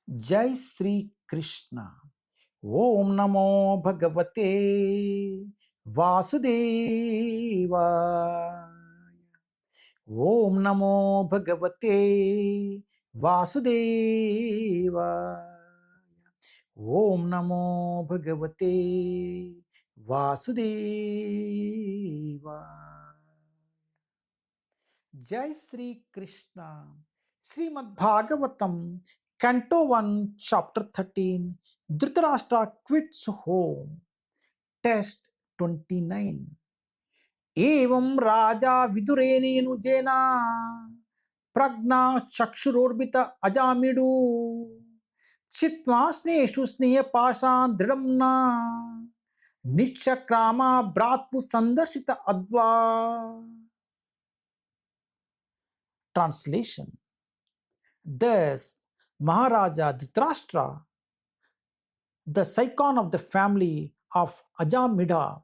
Jai Sri Krishna. Om Namo Bhagavate Vasudeva. Om Namo Bhagavate Vasudeva. Om Namo Bhagavate Vasudeva. Jai Sri Krishna. Srimad Bhagavatam, Canto 1, Chapter 13, Dhritarashtra quits home. Text 29. Evam Raja Vidurenenu Jena Pragna Chakshurobita Ajamidu Chitmasneshu Sneha Pashan Dridamna Nichakrama Bratpu Sandarshita Adva. Translation. Thus, Maharaja Dhritarashtra, the scion of the family of Ajamida,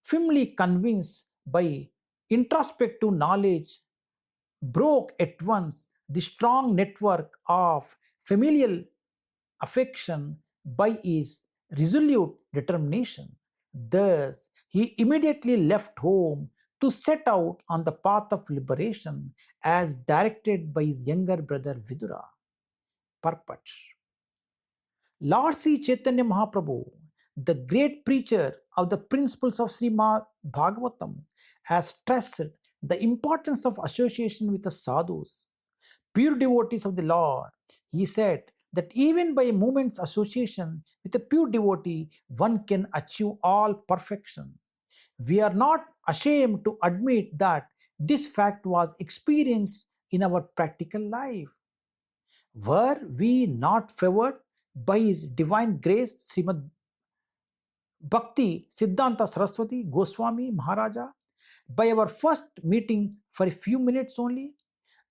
firmly convinced by introspective knowledge, broke at once the strong network of familial affection by his resolute determination. Thus, he immediately left home to set out on the path of liberation as directed by his younger brother Vidura. Purport. Lord Sri Chaitanya Mahaprabhu, the great preacher of the principles of Srimad Bhagavatam, has stressed the importance of association with the sadhus, pure devotees of the Lord. He said that even by a moment's association with a pure devotee, one can achieve all perfection. We are not ashamed to admit that this fact was experienced in our practical life. Were we not favored by His divine grace, Srimad Bhakti Siddhanta Saraswati Goswami Maharaja, by our first meeting for a few minutes only?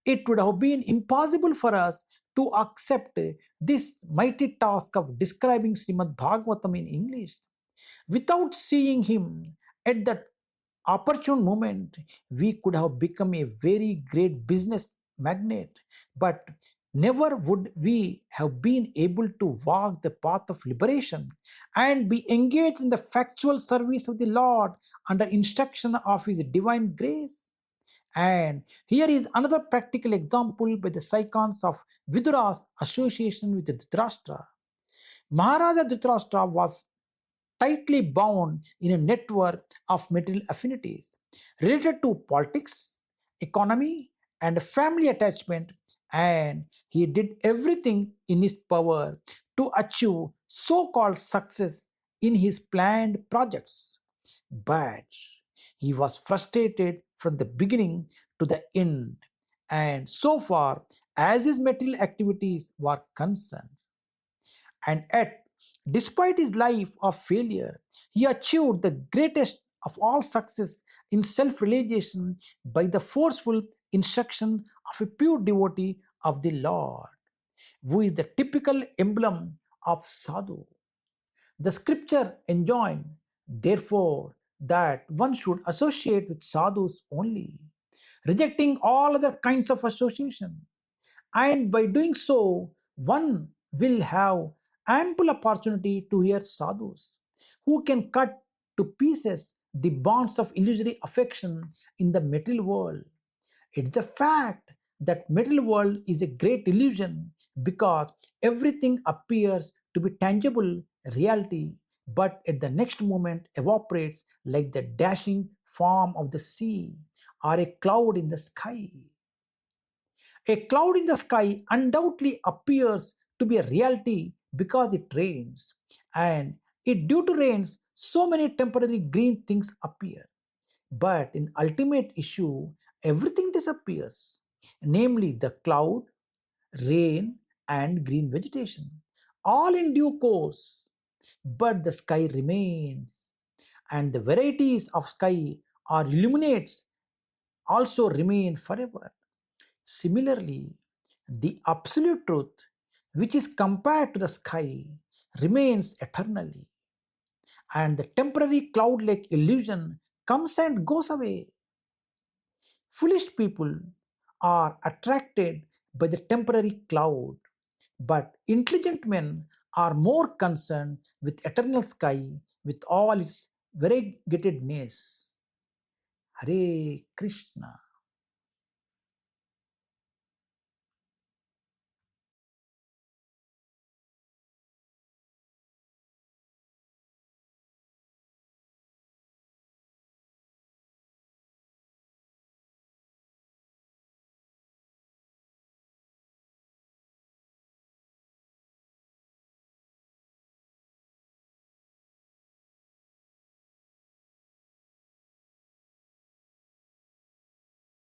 It would have been impossible for us to accept this mighty task of describing Srimad Bhagavatam in English. Without seeing him at that opportune moment, we could have become a very great business magnate, but never would we have been able to walk the path of liberation and be engaged in the factual service of the Lord under instruction of His divine grace. And here is another practical example by the scions of Vidura's association with Dhritarashtra. Maharaja Dhritarashtra was tightly bound in a network of material affinities related to politics, economy, and family attachment, and he did everything in his power to achieve so called success in his planned projects. But he was frustrated from the beginning to the end, and so far as his material activities were concerned. And yet, despite his life of failure, he achieved the greatest of all success in self realization by the forceful instruction of a pure devotee of the Lord, who is the typical emblem of sadhu. The scripture enjoined, therefore, that one should associate with sadhus only, rejecting all other kinds of association. And by doing so, one will have ample opportunity to hear sadhus who can cut to pieces the bonds of illusory affection in the material world. It's a fact that material world is a great illusion because everything appears to be tangible reality, but at the next moment evaporates like the dashing form of the sea or a cloud in the sky. A cloud in the sky undoubtedly appears to be a reality because it rains, and it due to rains, so many temporary green things appear. But in ultimate issue, everything disappears, namely the cloud, rain, and green vegetation, all in due course. But the sky remains, and the varieties of sky or illuminates also remain forever. Similarly, the absolute truth, which is compared to the sky, remains eternally, and the temporary cloud like illusion comes and goes away. Foolish people are attracted by the temporary cloud, But intelligent men are more concerned with eternal sky with all its variegatedness. Hare Krishna.